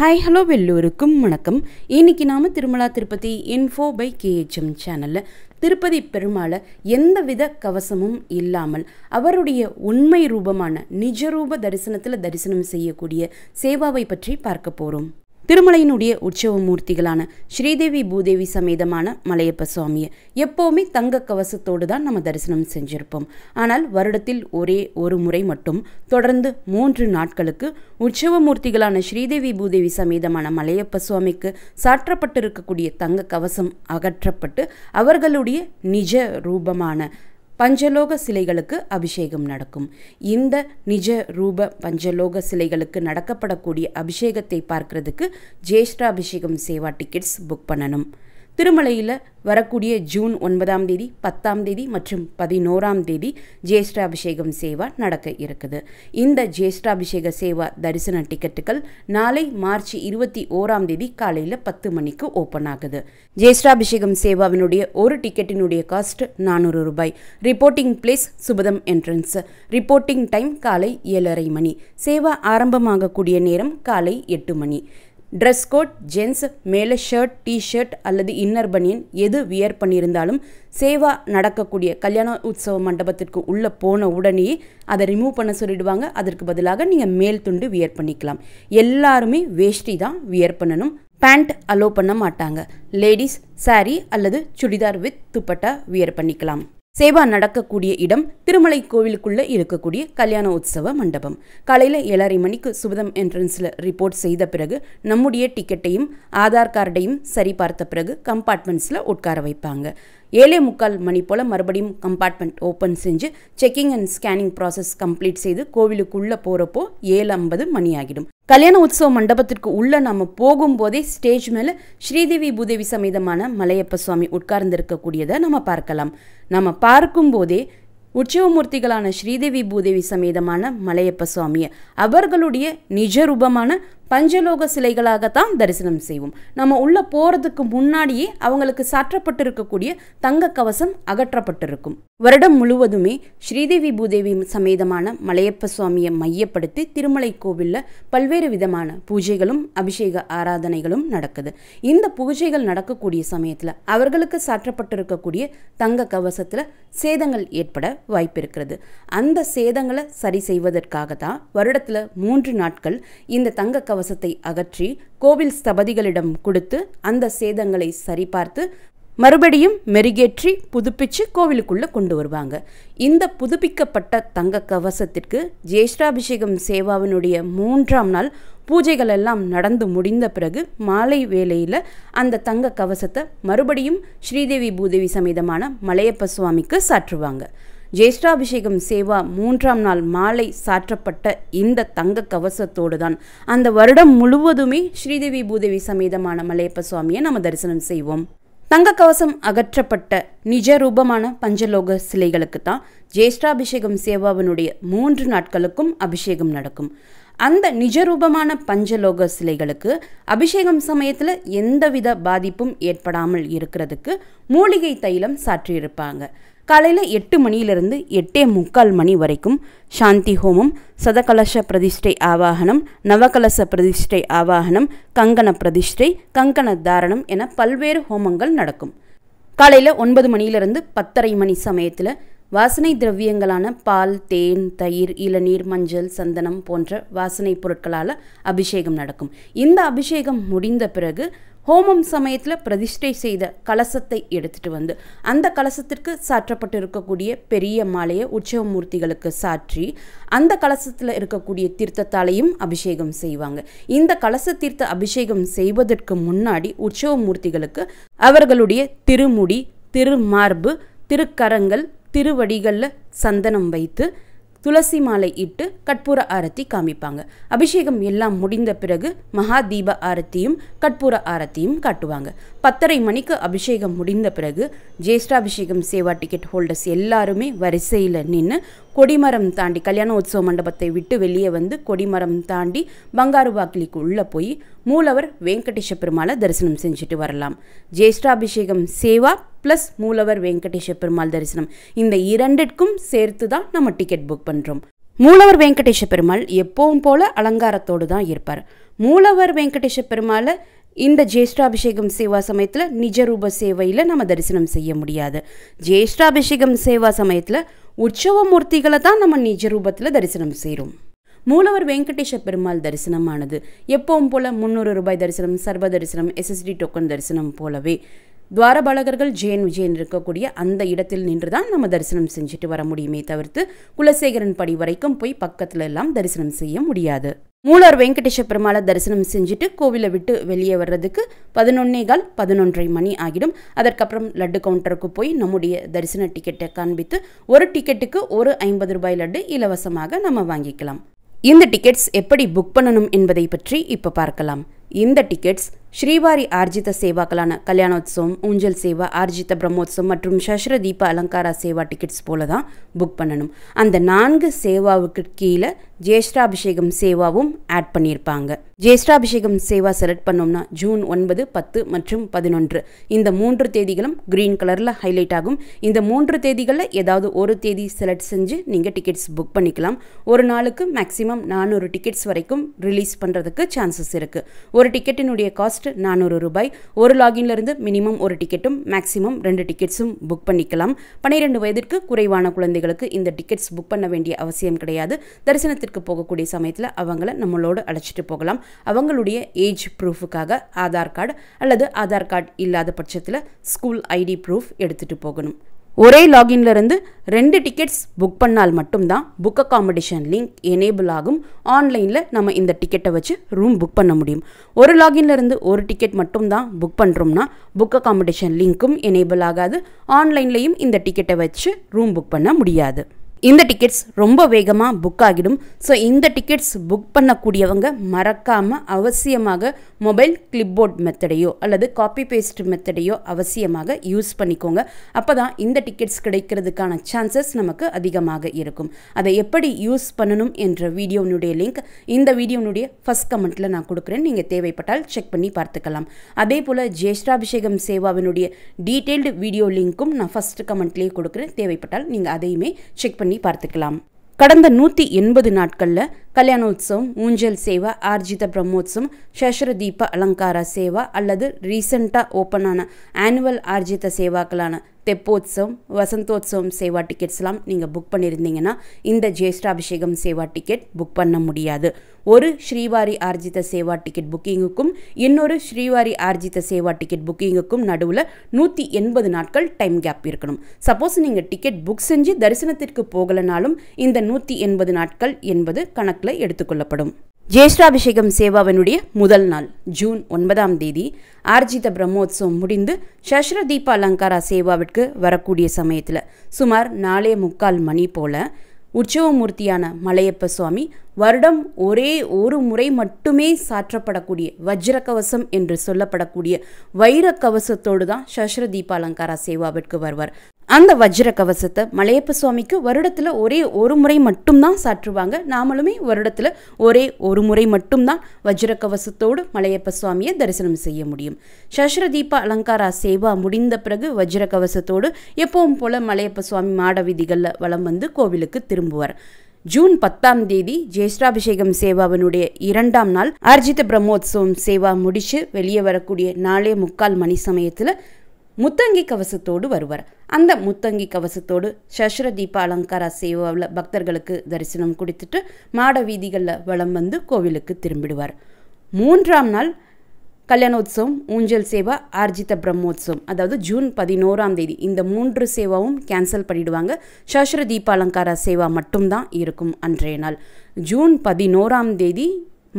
Hi hello எல்லோருக்கும் வணக்கம். இன்னைக்கு நாம Tirumala Tirupati info by KHM சேனல்ல திருப்பதி பெருமாளை எந்தவித கவசமும் இல்லாமல் அவருடைய உண்மை ரூபமான நிஜரூப தரிசனத்தில் தரிசனம் செய்யக்கூடிய சேவாவை பற்றி பார்க்க போறோம். திருமலையினுடைய உற்சவ மூர்த்திகளான ஸ்ரீதேவி பூதேவி சமேதமான மலையப்ப சுவாமியை எப்போவுமே தங்க கவசத்தோடு தான் நம்ம தரிசனம் செஞ்சிருப்போம். ஆனால் வருடத்தில் ஒரே ஒரு முறை மட்டும் தொடர்ந்து 3 நாட்களுக்கு உற்சவ மூர்த்திகளான ஸ்ரீதேவி பூதேவி சமேதமான மலையப்ப சுவாமிக்கு சாற்றப்பட்டிருக்கக்கூடிய தங்க கவசம் அகற்றப்பட்டு அவர்களுடைய நிஜ ரூபமான பஞ்சலோக சிலைகளுக்கு அபிஷேகம் நடக்கும். இந்த நிஜ ரூப பஞ்சலோக சிலைகளுக்கு நடக்கப்படக்கூடிய அபிஷேகத்தை பார்க்கறதுக்கு ஜேஷ்டாபிஷேகம் சேவா டிக்கெட்ஸ் புக் பண்ணணும். திருமலையில் வரக்கூடிய ஜூன் 9ஆம் தேதி 10ஆம் தேதி மற்றும் 11ஆம் தேதி ஜேஷ்டாபிஷேகம் சேவா நடக்க இருக்குது. இந்த ஜேஷ்டாபிஷேக சேவா தரிசன டிக்கெட்டுகள் நாளை மார்ச் 21ஆம் தேதி காலையில் 10 மணிக்கு ஓப்பன் ஆகுது. ஜேஷ்டாபிஷேகம் சேவாவினுடைய ஒரு டிக்கெட்டினுடைய காஸ்ட் 400 ரூபாய். Reporting place Subhadam entrance. Reporting time காலை 7:30 மணி. சேவா ஆரம்பமாகக்கூடிய நேரம் காலை 8 மணி. ட்ரெஸ் கோட் ஜென்ஸ் மேலே ஷர்ட் டிஷர்ட் அல்லது இன்னர் பனியன் எது வியர் பண்ணியிருந்தாலும் சேவா நடக்கக்கூடிய கல்யாண உற்சவ மண்டபத்திற்கு உள்ளே போன உடனேயே அதை ரிமூவ் பண்ண சொல்லிடுவாங்க. அதற்கு பதிலாக நீங்கள் மேல் துண்டு வியர் பண்ணிக்கலாம். எல்லாருமே வேஷ்டி தான் வியர் பண்ணணும். பேண்ட் அலோவ் பண்ண மாட்டாங்க. லேடிஸ் சாரி அல்லது சுடிதார் வித் துப்பட்டா வியர் பண்ணிக்கலாம். சேவா நடக்கக்கூடிய இடம் திருமலை கோவிலுக்குள்ளே இருக்கக்கூடிய கல்யாண உற்சவ மண்டபம். காலையில் 7:30 மணிக்கு சுபதம் என்ட்ரன்ஸில் ரிப்போர்ட் செய்த பிறகு நம்முடைய டிக்கெட்டையும் ஆதார் கார்டையும் சரி பார்த்த பிறகு கம்பார்ட்மெண்ட்ஸில் உட்கார வைப்பாங்க. 7:45 மணி போல் மறுபடியும் கம்பார்ட்மெண்ட் ஓப்பன் செஞ்சு checking and scanning process complete செய்து கோவிலுக்குள்ளே போகிறப்போ 7:50 மணி ஆகிடும். கல்யாண உற்சவ மண்டபத்திற்கு உள்ளே நம்ம போகும்போதே ஸ்டேஜ் மேலே ஸ்ரீதேவி பூதேவி சமேதமான மலையப்ப சுவாமி உட்கார்ந்திருக்கக்கூடியதை நம்ம பார்க்கலாம். நம்ம பார்க்கும்போதே உற்சவமூர்த்திகளான ஸ்ரீதேவி பூதேவி சமேதமான மலையப்ப சுவாமியை அவர்களுடைய நிஜரூபமான பஞ்சலோக சிலைகளாகத்தான் தரிசனம் செய்வோம். நம்ம உள்ளே போகிறதுக்கு முன்னாடியே அவங்களுக்கு சாற்றப்பட்டிருக்கக்கூடிய தங்க கவசம் அகற்றப்பட்டிருக்கும். வருடம் முழுவதுமே ஸ்ரீதேவி பூதேவி சமேதமான மலையப்ப சுவாமியை மையப்படுத்தி திருமலை கோவிலில் பல்வேறு விதமான பூஜைகளும் அபிஷேக ஆராதனைகளும் நடக்குது. இந்த பூஜைகள் நடக்கக்கூடிய சமயத்தில் அவர்களுக்கு சாற்றப்பட்டிருக்கக்கூடிய தங்க கவசத்தில் சேதங்கள் ஏற்பட வாய்ப்பு இருக்கிறது. அந்த சேதங்களை சரி செய்வதற்காக தான் வருடத்தில் 3 நாட்கள் இந்த தங்க கவசத்தை அகற்றி கோவில் ஸ்தபதிகளிடம் கொடுத்து அந்த சேதங்களை சரிபார்த்து மறுபடியும் மெருகேற்றி புதுப்பிச்சு கோவிலுக்குள்ளே கொண்டு வருவாங்க. இந்த புதுப்பிக்கப்பட்ட தங்க கவசத்திற்கு ஜேஷ்டாபிஷேகம் சேவாவினுடைய 3ஆம் நாள் பூஜைகள் எல்லாம் நடந்து முடிந்த பிறகு மாலை வேளையில் அந்த தங்க கவசத்தை மறுபடியும் ஸ்ரீதேவி பூதேவி சமேதமான மலையப்ப சுவாமிக்கு சாற்றுவாங்க. ஜேஷ்டாபிஷேகம் சேவா 3ஆம் நாள் மாலை சாற்றப்பட்ட இந்த தங்க கவசத்தோடு தான் அந்த வருடம் முழுவதுமே ஸ்ரீதேவி பூதேவி சமேதமான மலையப்ப சுவாமியை நம்ம தரிசனம் செய்வோம். தங்க கவசம் அகற்றப்பட்ட நிஜ ரூபமான பஞ்சலோக சிலைகளுக்கு தான் ஜேஷ்டாபிஷேகம் சேவாவினுடைய 3 நாட்களுக்கும் அபிஷேகம் நடக்கும். அந்த நிஜரூபமான பஞ்சலோக சிலைகளுக்கு அபிஷேகம் சமயத்தில் எந்தவித பாதிப்பும் ஏற்படாமல் இருக்கிறதுக்கு மூலிகை தைலம் சாற்றியிருப்பாங்க. காலையில் 8 மணியிலிருந்து 8:45 மணி வரைக்கும் சாந்தி ஹோமம், சதகலச பிரதிஷ்டை ஆவாகனம், நவகலச பிரதிஷ்டை ஆவாகனம், கங்கண பிரதிஷ்டை, கங்கண தாரணம் என பல்வேறு ஹோமங்கள் நடக்கும். காலையில் 9 மணியிலிருந்து 10:30 மணி சமயத்தில் வாசனை திரவியங்களான பால், தேன், தயிர், இளநீர், மஞ்சள், சந்தனம் போன்ற வாசனை பொருட்களால் அபிஷேகம் நடக்கும். இந்த அபிஷேகம் முடிந்த பிறகு ஹோமம் சமயத்தில் பிரதிஷ்டை செய்த கலசத்தை எடுத்துட்டு வந்து அந்த கலசத்திற்கு சாற்றப்பட்டு இருக்கக்கூடிய பெரிய மாலையை உற்சவ மூர்த்திகளுக்கு சாற்றி அந்த கலசத்தில் இருக்கக்கூடிய தீர்த்தத்தாலையும் அபிஷேகம் செய்வாங்க. இந்த கலச தீர்த்த அபிஷேகம் செய்வதற்கு முன்னாடி உற்சவ மூர்த்திகளுக்கு அவர்களுடைய திருமுடி, திருமார்பு, திருக்கரங்கள், திருவடிகளில் சந்தனம் வைத்து துளசி மாலை இட்டு கற்பூர ஆரத்தி காமிப்பாங்க. அபிஷேகம் எல்லாம் முடிந்த பிறகு மகா தீப ஆரத்தியும் கற்பூர ஆரத்தியும் காட்டுவாங்க. 10:30 மணிக்கு அபிஷேகம் முடிந்த பிறகு ஜேஷ்டாபிஷேகம் சேவா டிக்கெட் ஹோல்டர்ஸ் எல்லாருமே வரிசையில் நின்று கொடிமரம் தாண்டி கல்யாண உற்சவ மண்டபத்தை விட்டு வெளியே வந்து கொடிமரம் தாண்டி பங்காரு வாக்கிலிக்கு உள்ளே போய் மூலவர் வெங்கடேஷ பெருமாளை தரிசனம் செஞ்சுட்டு வரலாம். ஜேஷ்டாபிஷேகம் சேவா ப்ளஸ் மூலவர் வெங்கடேஷ பெருமாள் தரிசனம் இந்த 2க்கும் சேர்த்து தான் நம்ம டிக்கெட் புக் பண்ணுறோம். மூலவர் வெங்கடேஷ பெருமாள் எப்பவும் போல அலங்காரத்தோடு தான் இருப்பார். மூலவர் வெங்கடேஷ பெருமாளை இந்த ஜேஷ்டாபிஷேகம் சேவா சமயத்தில் நிஜரூப சேவையில் நம்ம தரிசனம் செய்ய முடியாது. ஜேஷ்டாபிஷேகம் சேவா சமயத்தில் உற்சவ மூர்த்திகளை தான் நம்ம நிஜரூபத்தில் தரிசனம் செய்கிறோம். மூலவர் வெங்கடேஷ பெருமாள் தரிசனமானது எப்பவும் போல் 300 ரூபாய் தரிசனம், சர்வ தரிசனம், SSD டோக்கன் தரிசனம் போலவே துவாரபாலகர்கள் ஜெயன் விஜயன் இருக்கக்கூடிய அந்த இடத்தில் நின்று தான் நம்ம தரிசனம் செஞ்சுட்டு வர முடியுமே தவிர்த்து குலசேகரன் படி வரைக்கும் போய் பக்கத்துல எல்லாம் தரிசனம் செய்ய முடியாது. மூலவர் வெங்கடேஷ பெருமாளை தரிசனம் செஞ்சுட்டு கோவிலை விட்டு வெளியே வர்றதுக்கு 11:15 11:30 மணி ஆகிடும். அதற்கப்புறம் லட்டு கவுண்டருக்கு போய் நம்முடைய தரிசன டிக்கெட்டை காண்பித்து ஒரு டிக்கெட்டுக்கு ஒரு 50 ரூபாய் லட்டு இலவசமாக நம்ம வாங்கிக்கலாம். இந்த டிக்கெட்ஸ் எப்படி புக் பண்ணணும் என்பதை பற்றி இப்போ பார்க்கலாம். இந்த டிக்கெட்ஸ் ஸ்ரீவாரி ஆர்ஜித சேவாக்களான கல்யாணோத்சவம், ஊஞ்சல் சேவா, ஆர்ஜித பிரம்மோத்சவம் மற்றும் சஷ்ர தீப அலங்காரா சேவா டிக்கெட்ஸ் போல தான் புக் பண்ணணும். அந்த 4 சேவாவுக்கு கீழே ஜேஷ்டாபிஷேகம் சேவாவும் ஆட் பண்ணியிருப்பாங்க. ஜேஷ்டாபிஷேகம் சேவா செலக்ட் பண்ணோம்னா ஜூன் 9, 10 மற்றும் 11 இந்த 3 தேதிகளும் கிரீன் கலரில் ஹைலைட் ஆகும். இந்த 3 தேதிகளில் ஏதாவது ஒரு தேதி செலக்ட் செஞ்சு நீங்கள் டிக்கெட்ஸ் புக் பண்ணிக்கலாம். ஒரு நாளுக்கு மேக்ஸிமம் 400 டிக்கெட்ஸ் வரைக்கும் ரிலீஸ் பண்ணுறதுக்கு சான்சஸ் இருக்குது. ஒரு டிக்கெட்டினுடைய காஸ்ட் 400 ரூபாய். ஒரு லாகின்லேருந்து மினிமம் ஒரு டிக்கெட்டும் மேக்ஸிமம் 2 டிக்கெட்ஸும் புக் பண்ணிக்கலாம். 12 வயதிற்கு குறைவான குழந்தைகளுக்கு இந்த டிக்கெட்ஸ் புக் பண்ண வேண்டிய அவசியம் கிடையாது. தரிசனத்திற்கு போகக்கூடிய சமயத்தில் அவங்கள நம்மளோடு அழைச்சிட்டு போகலாம். அவங்களுடைய ஏஜ் ப்ரூஃபுக்காக ஆதார் கார்டு அல்லது ஆதார் கார்டு இல்லாத பட்சத்தில் ஸ்கூல் ID ப்ரூஃப் எடுத்துகிட்டு போகணும். ஒரே லாகின்ல இருந்து 2 டிக்கெட்ஸ் புக் பண்ணால் மட்டும்தான் புக் அகாமடேஷன் லிங்க் எனேபிள் ஆகும். ஆன்லைனில் நம்ம இந்த டிக்கெட்டை வச்சு ரூம் புக் பண்ண முடியும். ஒரு லாகின்ல இருந்து ஒரு டிக்கெட் மட்டும்தான் புக் பண்ணுறோம்னா புக் அகாமடேஷன் லிங்க்கும் எனேபிள் ஆகாது. ஆன்லைன்லையும் இந்த டிக்கெட்டை வச்சு ரூம் புக் பண்ண முடியாது. இந்த டிக்கெட்ஸ் ரொம்ப வேகமாக புக் ஆகிடும். ஸோ இந்த டிக்கெட்ஸ் புக் பண்ணக்கூடியவங்க மறக்காமல் அவசியமாக மொபைல் கிளிப்போர்ட் மெத்தடையோ அல்லது காப்பி பேஸ்ட் மெத்தடையோ அவசியமாக யூஸ் பண்ணிக்கோங்க. அப்போ தான் இந்த டிக்கெட்ஸ் கிடைக்கிறதுக்கான சான்சஸ் நமக்கு அதிகமாக இருக்கும். அதை எப்படி யூஸ் பண்ணணும் என்ற வீடியோனுடைய லிங்க் இந்த வீடியோனுடைய ஃபர்ஸ்ட் கமெண்ட்டில் நான் கொடுக்குறேன். நீங்கள் தேவைப்பட்டால் செக் பண்ணி பார்த்துக்கலாம். அதே போல் ஜேஷ்டாபிஷேகம் சேவாவினுடைய டீட்டெயில்டு வீடியோ லிங்க்கும் நான் ஃபர்ஸ்ட் கமெண்ட்லேயே கொடுக்குறேன். தேவைப்பட்டால் நீங்கள் அதையுமே செக் பண்ணி பார்த்துக்கலாம். கடந்த 180 நாட்களில் கல்யாணோத்சவம், ஊஞ்சல் சேவா, ஆர்ஜித பிரம்மோத்சவம், சஷ்ர தீப அலங்கார சேவா அல்லது ரீசெண்டாக ஓப்பனான ஆனுவல் ஆர்ஜித சேவாக்களான தெப்போத்சவம், வசந்தோத்சவம் சேவா டிக்கெட்ஸ்லாம் நீங்கள் புக் பண்ணியிருந்தீங்கன்னா இந்த ஜேஷ்டாபிஷேகம் சேவா டிக்கெட் புக் பண்ண முடியாது. ஒரு ஸ்ரீவாரி ஆர்ஜித சேவா டிக்கெட் புக்கிங்குக்கும் இன்னொரு ஸ்ரீவாரி ஆர்ஜித சேவா டிக்கெட் புக்கிங்குக்கும் நடுவில் 180 நாட்கள் டைம் கேப் இருக்கணும். சப்போஸ் நீங்கள் டிக்கெட் புக் செஞ்சு தரிசனத்திற்கு போகலனாலும் இந்த 180 நாட்கள் என்பது கணக்கில் எடுத்துக்கொள்ளப்படும். ஜேஷ்டாபிஷேகம் சேவாவினுடைய முதல் நாள் ஜூன் 9ஆம் தேதி ஆர்ஜித பிரம்மோத்சவம் முடிந்து சஷ்ர தீப அலங்காரா சேவாவிற்கு வரக்கூடிய சமயத்தில் சுமார் 4:45 மணி போல உற்சவமூர்த்தியான மலையப்ப சுவாமி வருடம் ஒரே ஒரு முறை மட்டுமே சாற்றப்படக்கூடிய வஜ்ர கவசம் என்று சொல்லப்படக்கூடிய வைர கவசத்தோடு தான் சஷ்ர தீப அலங்காரா சேவாவிற்கு வருவார். அந்த வஜ்ர கவசத்தை மலையப்ப சுவாமிக்கு வருடத்தில் ஒரே ஒரு முறை மட்டும்தான் சாற்றுவாங்க. நாமளுமே வருடத்தில் ஒரே ஒரு முறை மட்டும்தான் வஜ்ர கவசத்தோடு மலையப்ப சுவாமியை தரிசனம் செய்ய முடியும். சஷ்ர தீப அலங்காரா சேவா முடிந்த பிறகு வஜ்ர கவசத்தோடு எப்பவும் போல மலையப்ப சுவாமி மாட வீதிகளில் வலம் வந்து கோவிலுக்கு திரும்புவார். ஜூன் 10ஆம் தேதி ஜேஷ்டாபிஷேகம் சேவாவினுடைய 2ஆம் நாள் ஆர்ஜித பிரம்மோத்சவம் சேவா முடிச்சு வெளியே வரக்கூடிய 4:45 மணி சமயத்தில் முத்தங்கி கவசத்தோடு வருவார். அந்த முத்தங்கி கவசத்தோடு சஷ்ர தீப அலங்காரா சேவாவில் பக்தர்களுக்கு தரிசனம் கொடுத்துட்டு மாட வீதிகளில் வலம் வந்து கோவிலுக்கு திரும்பிடுவார். 3ஆம் நாள் கல்யாணோத்சவம், ஊஞ்சல் சேவா, ஆர்ஜித பிரம்மோத்சவம் அதாவது ஜூன் 11ஆம் தேதி இந்த 3 சேவாவும் கேன்சல் பண்ணிடுவாங்க. சஷ்ர தீப அலங்காரா சேவா மட்டும்தான் இருக்கும் அன்றைய நாள். ஜூன் 11ஆம் தேதி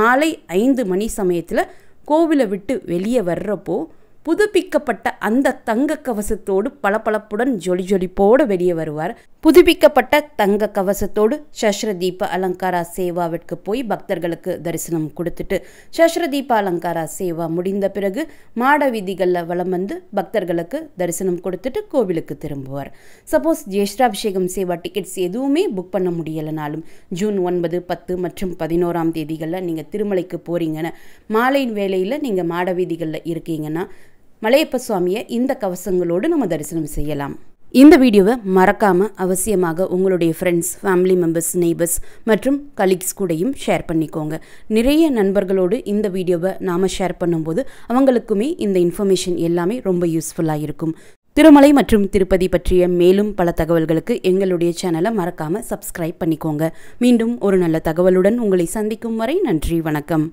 மாலை 5 மணி சமயத்தில் கோவிலை விட்டு வெளியே வர்றப்போ புதுப்பிக்கப்பட்ட அந்த தங்க கவசத்தோடு பளபளப்புடன் ஜொலிப்போடு வெளியே வருவார். புதுப்பிக்கப்பட்ட தங்க கவசத்தோடு சஷ்ர தீப அலங்காரா சேவாவிற்கு போய் பக்தர்களுக்கு தரிசனம் கொடுத்துட்டு சஷ்ர தீப அலங்காரா சேவா முடிந்த பிறகு மாட வீதிகளில் வலம் வந்து பக்தர்களுக்கு தரிசனம் கொடுத்துட்டு கோவிலுக்கு திரும்புவார். சப்போஸ் ஜேஷ்டாபிஷேகம் சேவா டிக்கெட்ஸ் எதுவுமே புக் பண்ண முடியலைனாலும் ஜூன் 9, 10 மற்றும் 11ஆம் தேதிகளில் நீங்கள் திருமலைக்கு போகிறீங்கன்னா மாலை வேளையில் நீங்கள் மாட வீதிகளில் இருக்கீங்கன்னா மலையப்ப சுவாமியை இந்த கவசங்களோடு நம்ம தரிசனம் செய்யலாம். இந்த வீடியோவை மறக்காமல் அவசியமாக உங்களுடைய ஃப்ரெண்ட்ஸ், ஃபேமிலி மெம்பர்ஸ், நெய்பர்ஸ் மற்றும் கலீக்ஸ் கூடயும் ஷேர் பண்ணிக்கோங்க. நிறைய நண்பர்களோடு இந்த வீடியோவை நாம் ஷேர் பண்ணும்போது அவங்களுக்குமே இந்த இன்ஃபர்மேஷன் எல்லாமே ரொம்ப யூஸ்ஃபுல்லாக இருக்கும். திருமலை மற்றும் திருப்பதி பற்றிய மேலும் பல தகவல்களுக்கு எங்களுடைய சேனலை மறக்காமல் சப்ஸ்கிரைப் பண்ணிக்கோங்க. மீண்டும் ஒரு நல்ல தகவலுடன் உங்களை சந்திக்கும் வரை நன்றி, வணக்கம்.